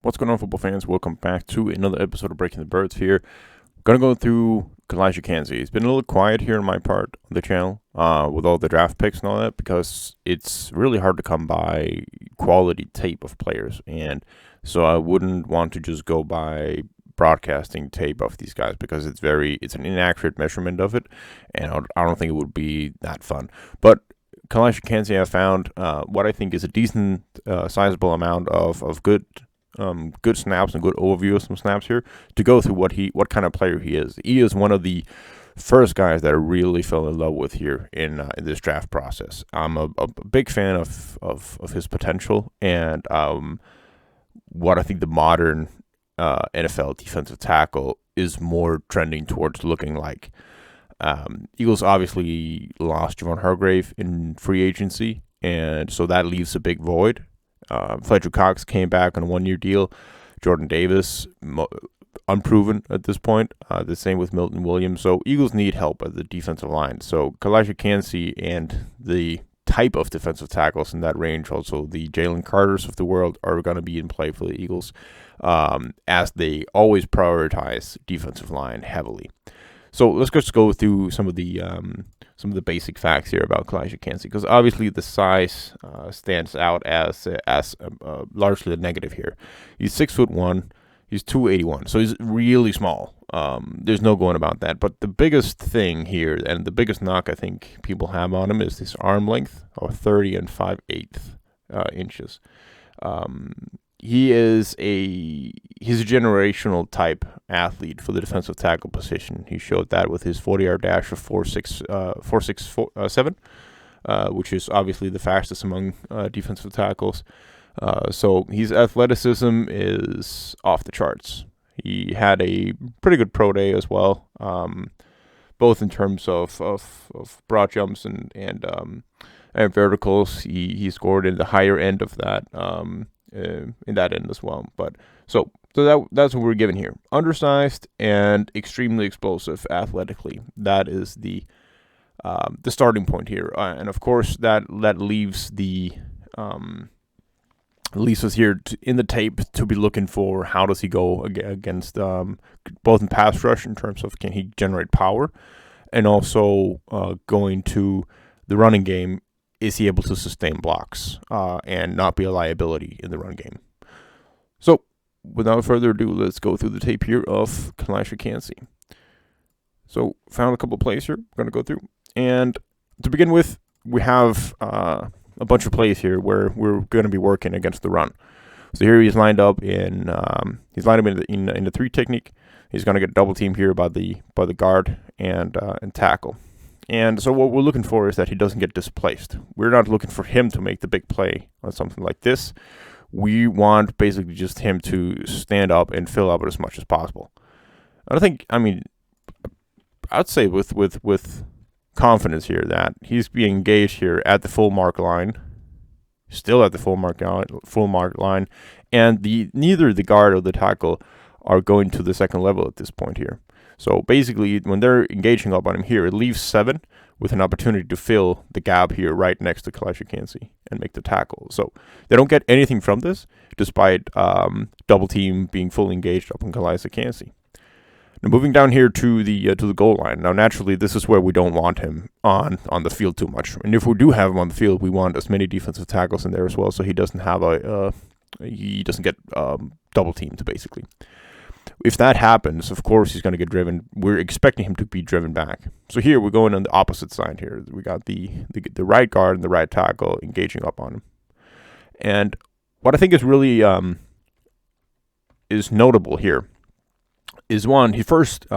What's going on, football fans? Welcome back to another episode of Breaking the Birds here. Gonna go through Calijah, Kancey. It's been a little quiet here on my part of the channel with all the draft picks and all that because it's really hard to come by quality tape of players. And so I wouldn't want to just go by broadcasting tape of these guys because it's an inaccurate measurement of it, and I don't think it would be that fun. But Calijah, Kancey, I found what I think is a decent, sizable amount of good snaps and good overview of some snaps here to go through what kind of player he is. He is one of the first guys that I really fell in love with here in this draft process. I'm a big fan of his potential and what I think the modern NFL defensive tackle is more trending towards looking like. Eagles obviously lost Javon Hargrave in free agency, and so that leaves a big void. Fletcher Cox came back on a one-year deal. Jordan Davis, unproven at this point. The same with Milton Williams. So Eagles need help at the defensive line. So Calijah, Kancey and the type of defensive tackles in that range, also the Jalen Carters of the world, are going to be in play for the Eagles as they always prioritize defensive line heavily. So let's just go through some of the basic facts here about Calijah, Kancey, because obviously the size stands out as largely a negative here. He's 6'1", he's 281, so he's really small. There's no going about that. But the biggest thing here, and the biggest knock I think people have on him, is this arm length of 30 and 5/8 inches. He's a generational type athlete for the defensive tackle position. He showed that with his 40-yard dash of 4.647, which is obviously the fastest among defensive tackles. So his athleticism is off the charts. He had a pretty good pro day as well, both in terms of broad jumps and verticals. He scored in the higher end of that. In that end as well. But so that's what we're given here. Undersized and extremely explosive athletically. That is the starting point here. And of course that leaves us here in the tape to be looking for how does he go against both in pass rush in terms of can he generate power, and also going to the running game. Is he able to sustain blocks and not be a liability in the run game? So, without further ado, let's go through the tape here of Calijah, Kancey. So, found a couple plays here we're going to go through. And to begin with, we have a bunch of plays here where we're going to be working against the run. So here he's lined up in the 3 technique. He's going to get double teamed here by the guard and tackle. And so what we're looking for is that he doesn't get displaced. We're not looking for him to make the big play on something like this. We want basically just him to stand up and fill up as much as possible. And I'd say with confidence here that he's being engaged here at the full mark line, still at the full mark line, and neither the guard or the tackle are going to the second level at this point here. So basically, when they're engaging up on him here, it leaves 7 with an opportunity to fill the gap here right next to Calijah, Kancey and make the tackle. So they don't get anything from this, despite double team being fully engaged up on Calijah, Kancey. Now moving down here to the goal line. Now naturally, this is where we don't want him on the field too much. And if we do have him on the field, we want as many defensive tackles in there as well, so he doesn't have he doesn't get double teamed basically. If that happens, of course, he's going to get driven. We're expecting him to be driven back. So here we're going on the opposite side here. We got the right guard and the right tackle engaging up on him. And what I think is really is notable here is one, he first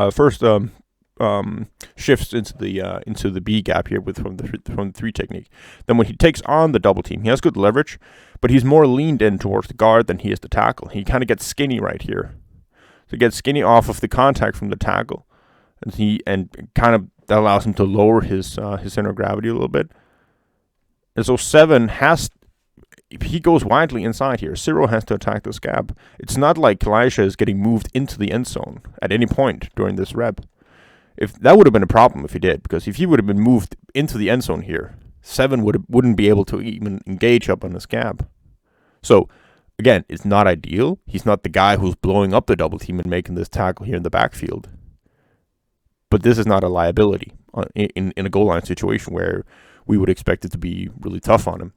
shifts into the B gap here from the 3 technique. Then when he takes on the double team, he has good leverage, but he's more leaned in towards the guard than he is the tackle. He kind of gets skinny right here. To get skinny off of the contact from the tackle, and kind of that allows him to lower his center of gravity a little bit. And so 7 if he goes widely inside here, 0 has to attack this gap. It's not like Calijah is getting moved into the end zone at any point during this rep. If that would have been a problem if he did, because if he would have been moved into the end zone here, 7 wouldn't be able to even engage up on this gap. So Again, it's not ideal. He's not the guy who's blowing up the double team and making this tackle here in the backfield. But this is not a liability in a goal line situation where we would expect it to be really tough on him.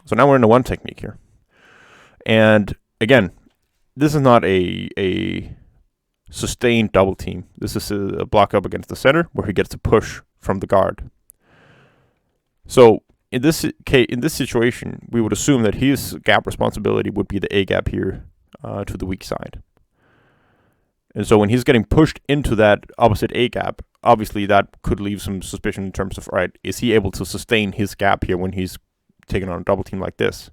So now we're in the one technique here. And again, this is not a sustained double team. This is a block up against the center where he gets to push from the guard. So in this situation, we would assume that his gap responsibility would be the A gap here to the weak side. And so when he's getting pushed into that opposite A gap, obviously that could leave some suspicion in terms of, all right, is he able to sustain his gap here when he's taking on a double team like this?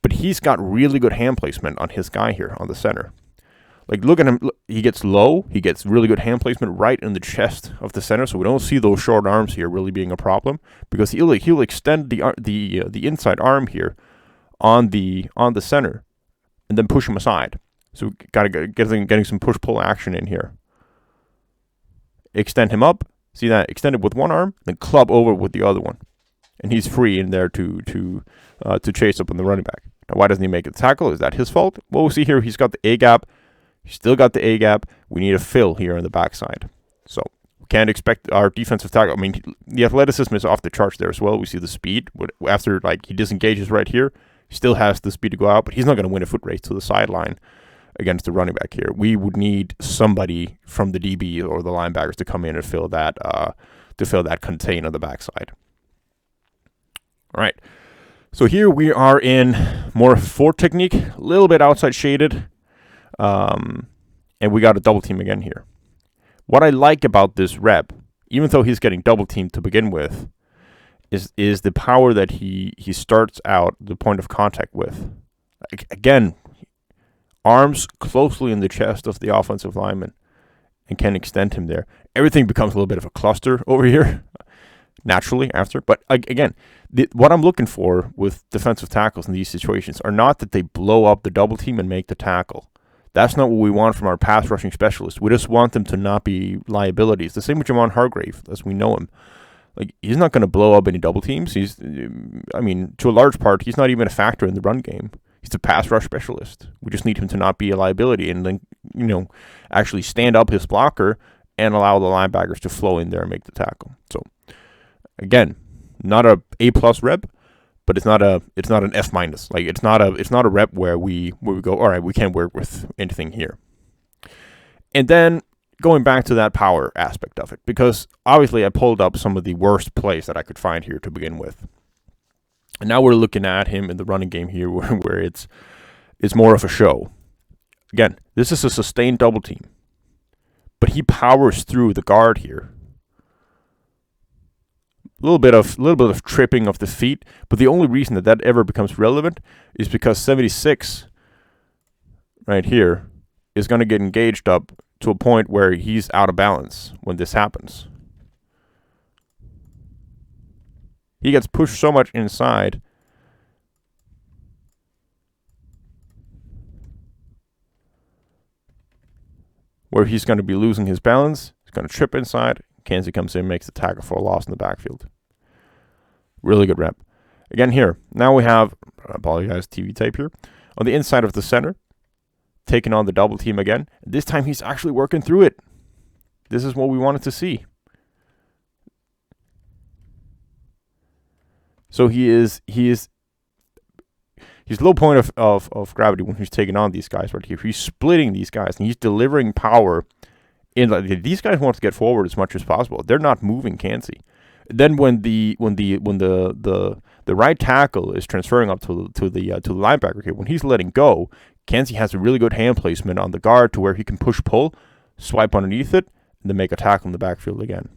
But he's got really good hand placement on his guy here on the center. Like, look at him. He gets low. He gets really good hand placement right in the chest of the center. So we don't see those short arms here really being a problem, because he'll extend the inside arm here on the center and then push him aside. So we gotta getting some push pull action in here. Extend him up. See that? Extend it with one arm, then club over with the other one, and he's free in there to chase up on the running back. Now, why doesn't he make a tackle? Is that his fault? Well, we'll see here. He's got the A gap. He's still got the A gap. We need a fill here on the backside. So we can't expect our defensive tackle. I mean, the athleticism is off the charts there as well. We see the speed. After, like, he disengages right here, he still has the speed to go out, but he's not going to win a foot race to the sideline against the running back here. We would need somebody from the DB or the linebackers to come in and fill that contain on the backside. All right. So here we are in more 4 technique, a little bit outside shaded. And we got a double team again here. What I like about this rep, even though he's getting double teamed to begin with, is the power that he starts out the point of contact with. Again, arms closely in the chest of the offensive lineman and can extend him there. Everything becomes a little bit of a cluster over here naturally after. But again, what I'm looking for with defensive tackles in these situations are not that they blow up the double team and make the tackle. That's not what we want from our pass rushing specialists. We just want them to not be liabilities. The same with Jamon Hargrave, as we know him. Like, he's not going to blow up any double teams. To a large part, he's not even a factor in the run game. He's a pass rush specialist. We just need him to not be a liability and then, actually stand up his blocker and allow the linebackers to flow in there and make the tackle. So, again, not a A+ rep, but it's not an F-. Like, it's not a rep where we go, all right, we can't work with anything here. And then going back to that power aspect of it, because obviously I pulled up some of the worst plays that I could find here to begin with. And now we're looking at him in the running game here where it's more of a show. Again, this is a sustained double team, but he powers through the guard here. A little bit of tripping of the feet, but the only reason that ever becomes relevant is because 76 right here is going to get engaged up to a point where he's out of balance when this happens. He gets pushed so much inside where he's going to be losing his balance. He's going to trip inside. Kancey comes in, makes the tackle for a loss in the backfield. Really good rep. Again here, now we have, I apologize, TV tape here, on the inside of the center, taking on the double team again. This time he's actually working through it. This is what we wanted to see. So he's low point of gravity when he's taking on these guys right here. He's splitting these guys and he's delivering power. These guys want to get forward as much as possible. They're not moving Kancey. Then when the right tackle is transferring up to the linebacker here, when he's letting go, Kancey has a really good hand placement on the guard to where he can push pull, swipe underneath it, and then make a tackle in the backfield again.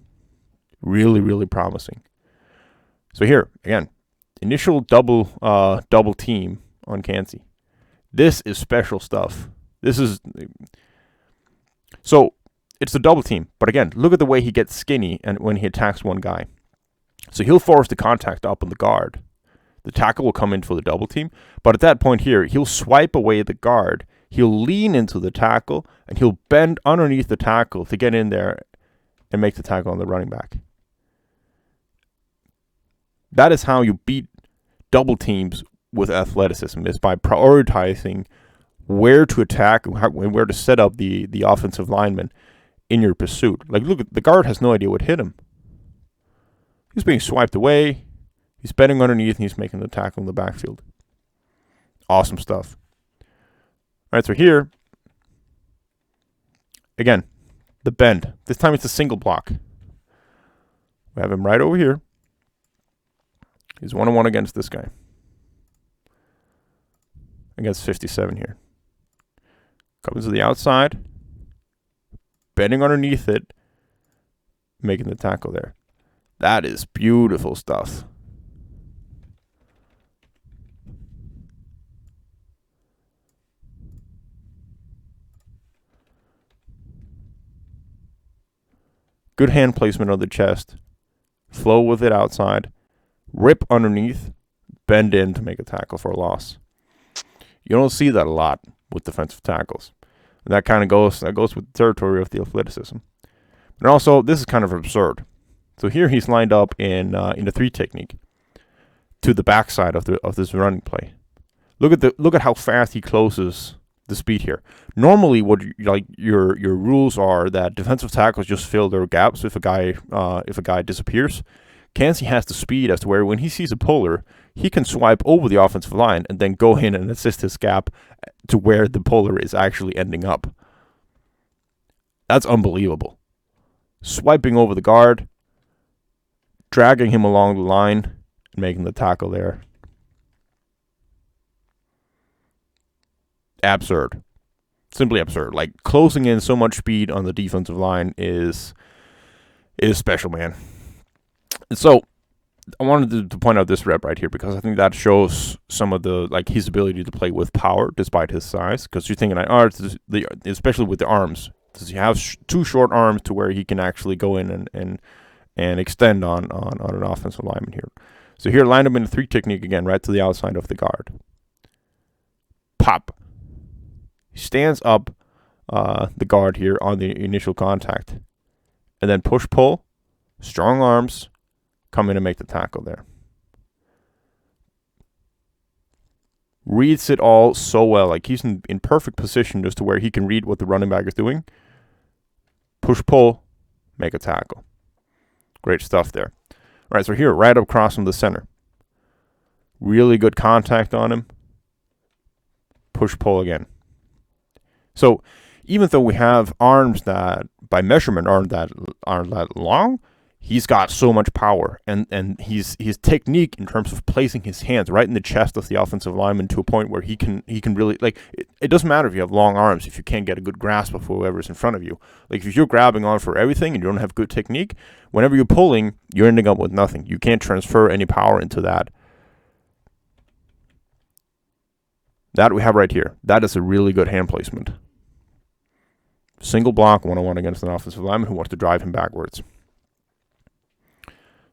Really, really promising. So here again, initial double team on Kancey. This is special stuff. So it's the double team, but again, look at the way he gets skinny and when he attacks one guy. So he'll force the contact up on the guard. The tackle will come in for the double team, but at that point here, he'll swipe away the guard. He'll lean into the tackle, and he'll bend underneath the tackle to get in there and make the tackle on the running back. That is how you beat double teams with athleticism, is by prioritizing where to attack and where to set up the offensive lineman in your pursuit. Like, look, the guard has no idea what hit him. He's being swiped away. He's bending underneath, and he's making the tackle in the backfield. Awesome stuff. All right, so here, again, the bend. This time it's a single block. We have him right over here. He's 1-on-1 against this guy. Against 57 here. Comes to the outside. Bending underneath it. Making the tackle there. That is beautiful stuff. Good hand placement on the chest. Flow with it outside. Rip underneath. Bend in to make a tackle for a loss. You don't see that a lot with defensive tackles. And that kind of goes with the territory of the athleticism. And also, this is kind of absurd. So here he's lined up in the 3 technique to the backside of this running play. Look at how fast he closes the speed here. Normally, what your rules are that defensive tackles just fill their gaps if a guy disappears. Kancey has the speed as to where when he sees a puller, he can swipe over the offensive line and then go in and assist his gap to where the puller is actually ending up. That's unbelievable. Swiping over the guard, dragging him along the line, and making the tackle there. Absurd. Simply absurd. Like, closing in so much speed on the defensive line is special, man. And so, I wanted to point out this rep right here because I think that shows some of his ability to play with power despite his size. Because you're thinking, especially with the arms, does he have 2 short arms to where he can actually go in and extend on an offensive lineman here. So here, line him in a 3 technique again, right to the outside of the guard. Pop. He stands up the guard here on the initial contact. And then push-pull, strong arms, come in and make the tackle there. Reads it all so well. Like, he's in perfect position just to where he can read what the running back is doing. Push-pull, make a tackle. Great stuff there. All right, so here, right up across from the center. Really good contact on him. Push-pull again. So, even though we have arms that, by measurement, aren't that long, he's got so much power. And his technique in terms of placing his hands right in the chest of the offensive lineman to a point where he can really, like, it doesn't matter if you have long arms if you can't get a good grasp of whoever's in front of you. Like, if you're grabbing on for everything and you don't have good technique, whenever you're pulling, you're ending up with nothing. You can't transfer any power into that. That we have right here. That is a really good hand placement. Single block, 1-on-1 against an offensive lineman who wants to drive him backwards.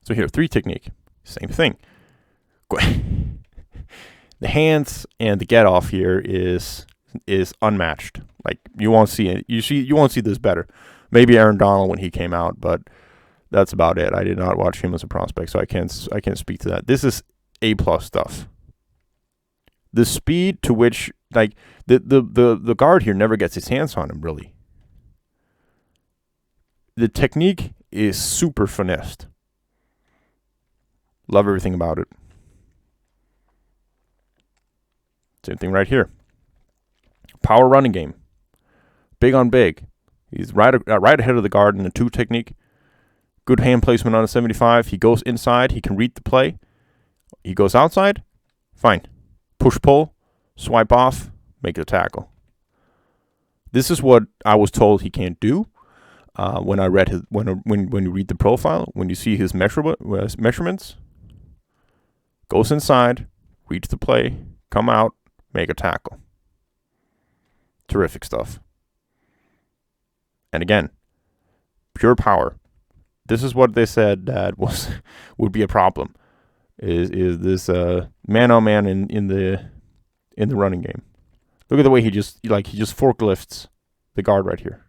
So here, 3 technique. Same thing. The hands and the get off here is unmatched. Like, you won't see it. You won't see this better. Maybe Aaron Donald when he came out, but that's about it. I did not watch him as a prospect, so I can't speak to that. This is A+ stuff. The speed to which, like, the guard here never gets his hands on him, really. The technique is super finessed. Love everything about it. Same thing right here. Power running game. Big on big. He's right ahead of the guard in the 2 technique. Good hand placement on a 75. He goes inside. He can read the play. He goes outside. Fine. Push-pull. Swipe off. Make the tackle. This is what I was told he can't do. When I read his when you read the profile, when you see his measurements, goes inside, reads the play, come out, make a tackle. Terrific stuff. And again, pure power. This is what they said that would be a problem. Is this man-on-man in the running game? Look at the way he just forklifts the guard right here.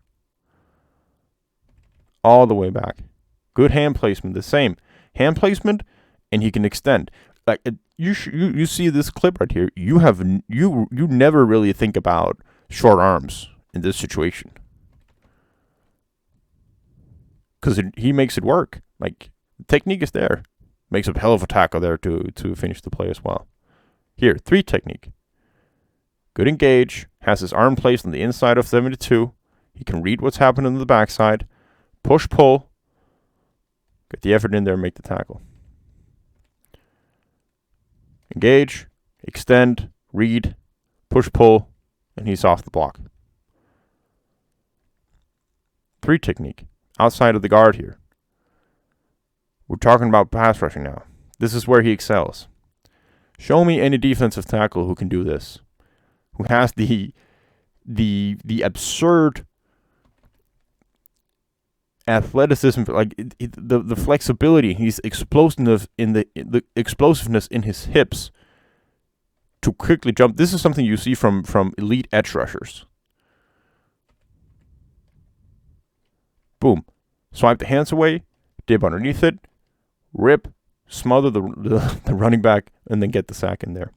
All the way back. Good hand placement. The same hand placement, and he can extend. Like, you see this clip right here. You never really think about short arms in this situation because he makes it work. Like, the technique is there. Makes a hell of a tackle there to finish the play as well. Here, 3 technique. Good engage. Has his arm placed on the inside of 72. He can read what's happening on the backside. Push, pull. Get the effort in there and make the tackle. Engage, extend, read, push, pull, and he's off the block. 3 technique. Outside of the guard here. We're talking about pass rushing now. This is where he excels. Show me any defensive tackle who can do this. Who has the absurd athleticism, like the flexibility, he's explosive in the explosiveness in his hips to quickly jump. This is something you see from elite edge rushers. Boom. Swipe the hands away, dip underneath it, rip, smother the running back, and then get the sack in there.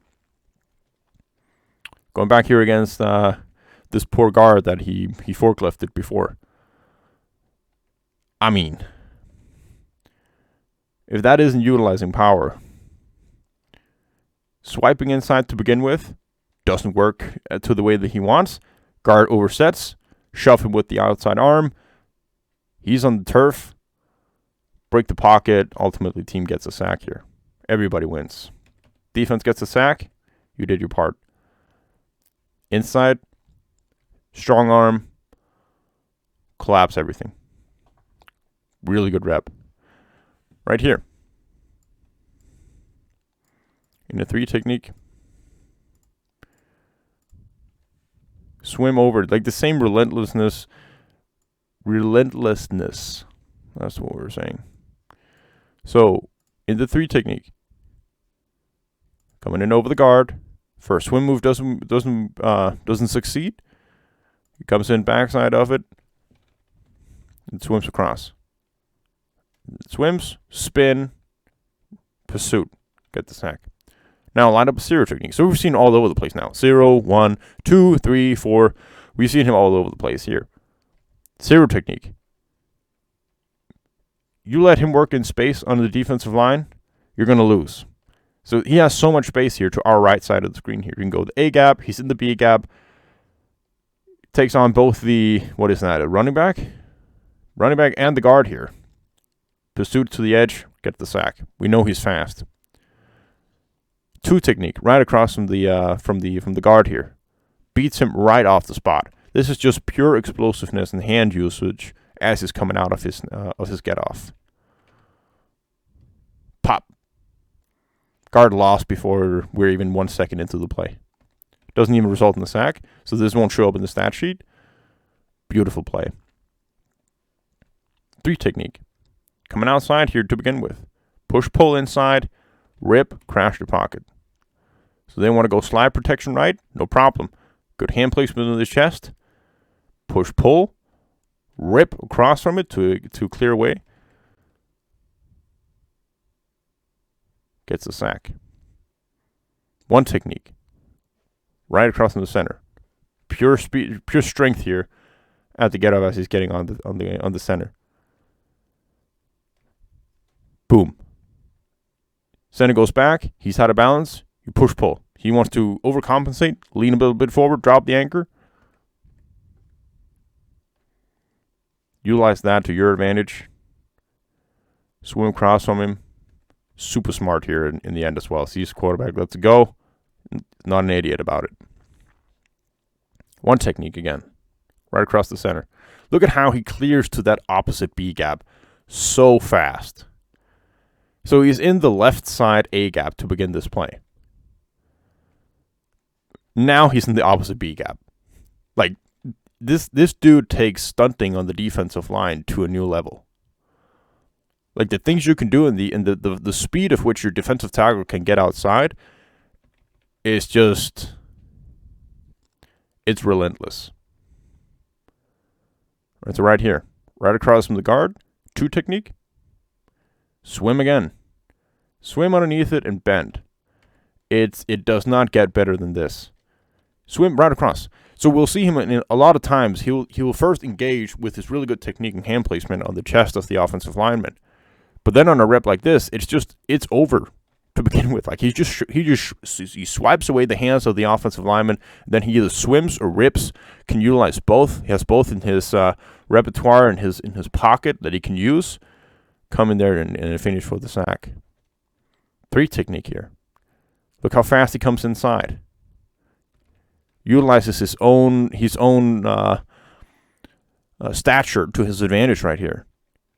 Going back here against this poor guard that he forklifted before. I mean, if that isn't utilizing power, swiping inside to begin with doesn't work to the way that he wants. Guard oversets, shove him with the outside arm. He's on the turf. Break the pocket. Ultimately, team gets a sack here. Everybody wins. Defense gets a sack. You did your part. Inside, strong arm, collapse everything. Really good rep. Right here. In the 3 technique. Swim over. Like the same relentlessness. That's what we're saying. So, in the 3 technique. Coming in over the guard. First swim move doesn't succeed. He comes in backside of it. And swims across. Swims, spin, pursuit. Get the sack. Now line up a 0 technique. So we've seen all over the place now. 0, 1, 2, 3, 4. We've seen him all over the place here. 0 technique. You let him work in space under the defensive line, you're going to lose. So he has so much space here to our right side of the screen here. You can go the A gap. He's in the B gap. Takes on both the, what is that, a running back? Running back and the guard here. Pursuit to the edge, get the sack. We know he's fast. 2 technique, right across from the guard here. Beats him right off the spot. This is just pure explosiveness and hand usage as he's coming out of his get off. Pop. Guard lost before we're even 1 second into the play. Doesn't even result in the sack, so this won't show up in the stat sheet. Beautiful play. 3 technique. Coming outside here to begin with. Push, pull inside, rip, crash the pocket. So they want to go slide protection right, no problem. Good hand placement in the chest. Push, pull, rip across from it to clear away. Gets the sack. 1 technique. Right across from the center. Pure speed, pure strength here at the get up as he's getting on the center. Boom. Center goes back. He's out of balance. You push pull. He wants to overcompensate, lean a little bit forward, drop the anchor. Utilize that to your advantage. Swim across from him. Super smart here in the end as well. Sees quarterback, lets it go. Not an idiot about it. 1 technique again. Right across the center. Look at how he clears to that opposite B gap so fast. So he's in the left side A gap to begin this play. Now he's in the opposite B gap. Like, this dude takes stunting on the defensive line to a new level. Like, the things you can do in the speed of which your defensive tackle can get outside is just, it's relentless. Right, so right here, right across from the guard, 2 technique. Swim again. Swim underneath it and bend. It does not get better than this. Swim right across. So we'll see him in a lot of times. He will first engage with his really good technique and hand placement on the chest of the offensive lineman, but then on a rep like this, it's over to begin with. Like he swipes away the hands of the offensive lineman. Then he either swims or rips. Can utilize both. He has both in his repertoire in his pocket that he can use. Come in there and finish for the sack. 3 technique here. Look how fast he comes inside. Utilizes his own stature to his advantage right here.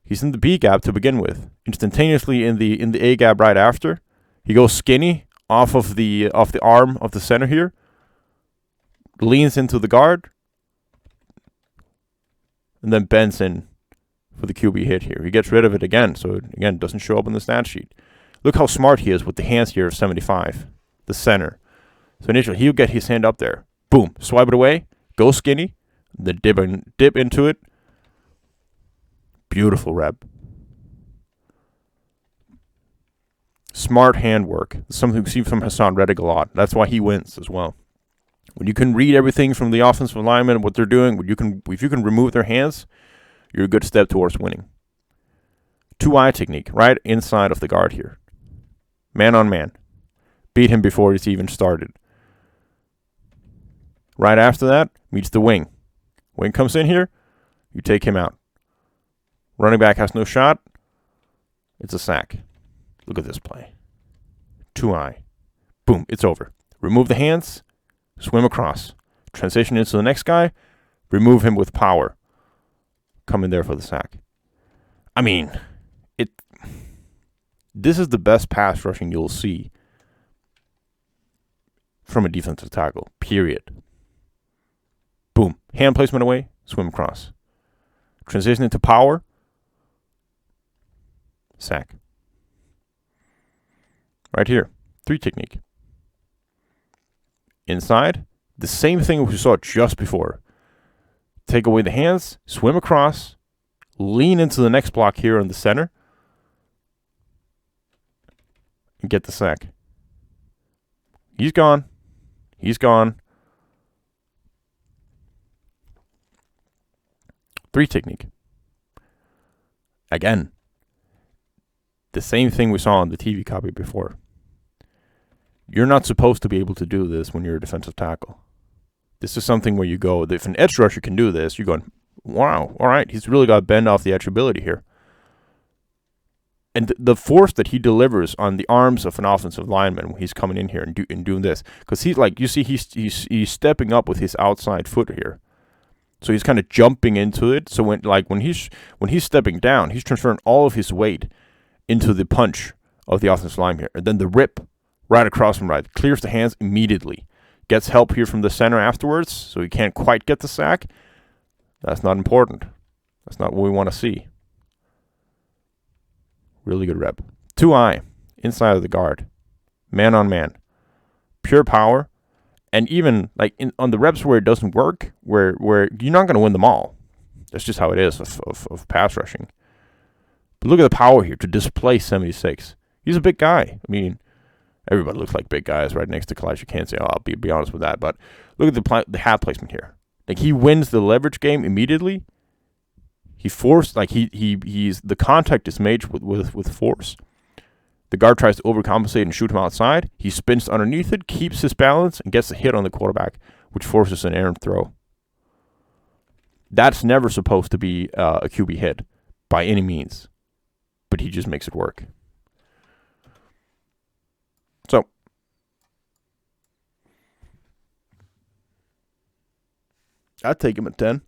He's in the B gap to begin with. Instantaneously in the A gap right after, he goes skinny off the arm of the center here. Leans into the guard, and then bends in for the QB hit here. He gets rid of it again, so it, again, doesn't show up on the stat sheet. Look how smart he is with the hands here of 75, the center. So initially, he'll get his hand up there. Boom, swipe it away, go skinny, then dip into it. Beautiful rep. Smart handwork. Something we see from Hassan Reddick a lot. That's why he wins as well. When you can read everything from the offensive linemen, what they're doing, if you can remove their hands, you're a good step towards winning. 2-eye technique, right inside of the guard here. Man on man. Beat him before it's even started. Right after that, meets the wing. Wing comes in here, you take him out. Running back has no shot. It's a sack. Look at this play. 2-eye. Boom, it's over. Remove the hands, swim across. Transition into the next guy, remove him with power. Come in there for the sack. I mean, this is the best pass rushing you'll see from a defensive tackle, period. Boom. Hand placement away, swim across. Transition into power, sack. Right here, 3 technique. Inside, the same thing we saw just before. Take away the hands, swim across, lean into the next block here in the center, and get the sack. He's gone. He's gone. 3 technique. Again, the same thing we saw on the TV copy before. You're not supposed to be able to do this when you're a defensive tackle. This is something where you go, if an edge rusher can do this, you're going, wow, all right, he's really got bend off the edge ability here. And the force that he delivers on the arms of an offensive lineman when he's coming in here and doing this, because he's like, you see, he's stepping up with his outside foot here. So he's kind of jumping into it. So when he's stepping down, he's transferring all of his weight into the punch of the offensive line here. And then the rip right across from right, clears the hands immediately. Gets help here from the center afterwards, so he can't quite get the sack. That's not important. That's not what we want to see. Really good rep. 2-eye, inside of the guard. Man on man. Pure power. And even like on the reps where it doesn't work, where you're not going to win them all. That's just how it is of pass rushing. But look at the power here to displace 76. He's a big guy. I mean, everybody looks like big guys right next to Calijah Kancey. I'll be honest with that. But look at the hat placement here. Like he wins the leverage game immediately. He forced, like he's the contact is made with force. The guard tries to overcompensate and shoot him outside. He spins underneath it, keeps his balance, and gets a hit on the quarterback, which forces an errant throw. That's never supposed to be a QB hit by any means, but he just makes it work. So, I'd take him at 10.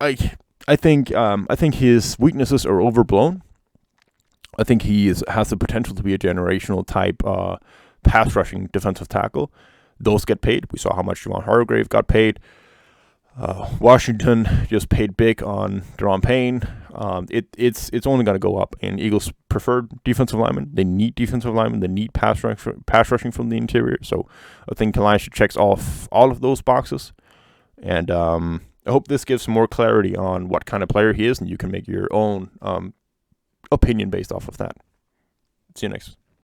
I think his weaknesses are overblown. I think he has the potential to be a generational type pass rushing defensive tackle. Those get paid. We saw how much Javon Hargrave got paid. Washington just paid big on Deron Payne. It's only going to go up. And Eagles prefer defensive linemen. They need defensive linemen. They need pass rushing from the interior. So I think Calijah checks off all of those boxes. And I hope this gives some more clarity on what kind of player he is, and you can make your own opinion based off of that. See you next.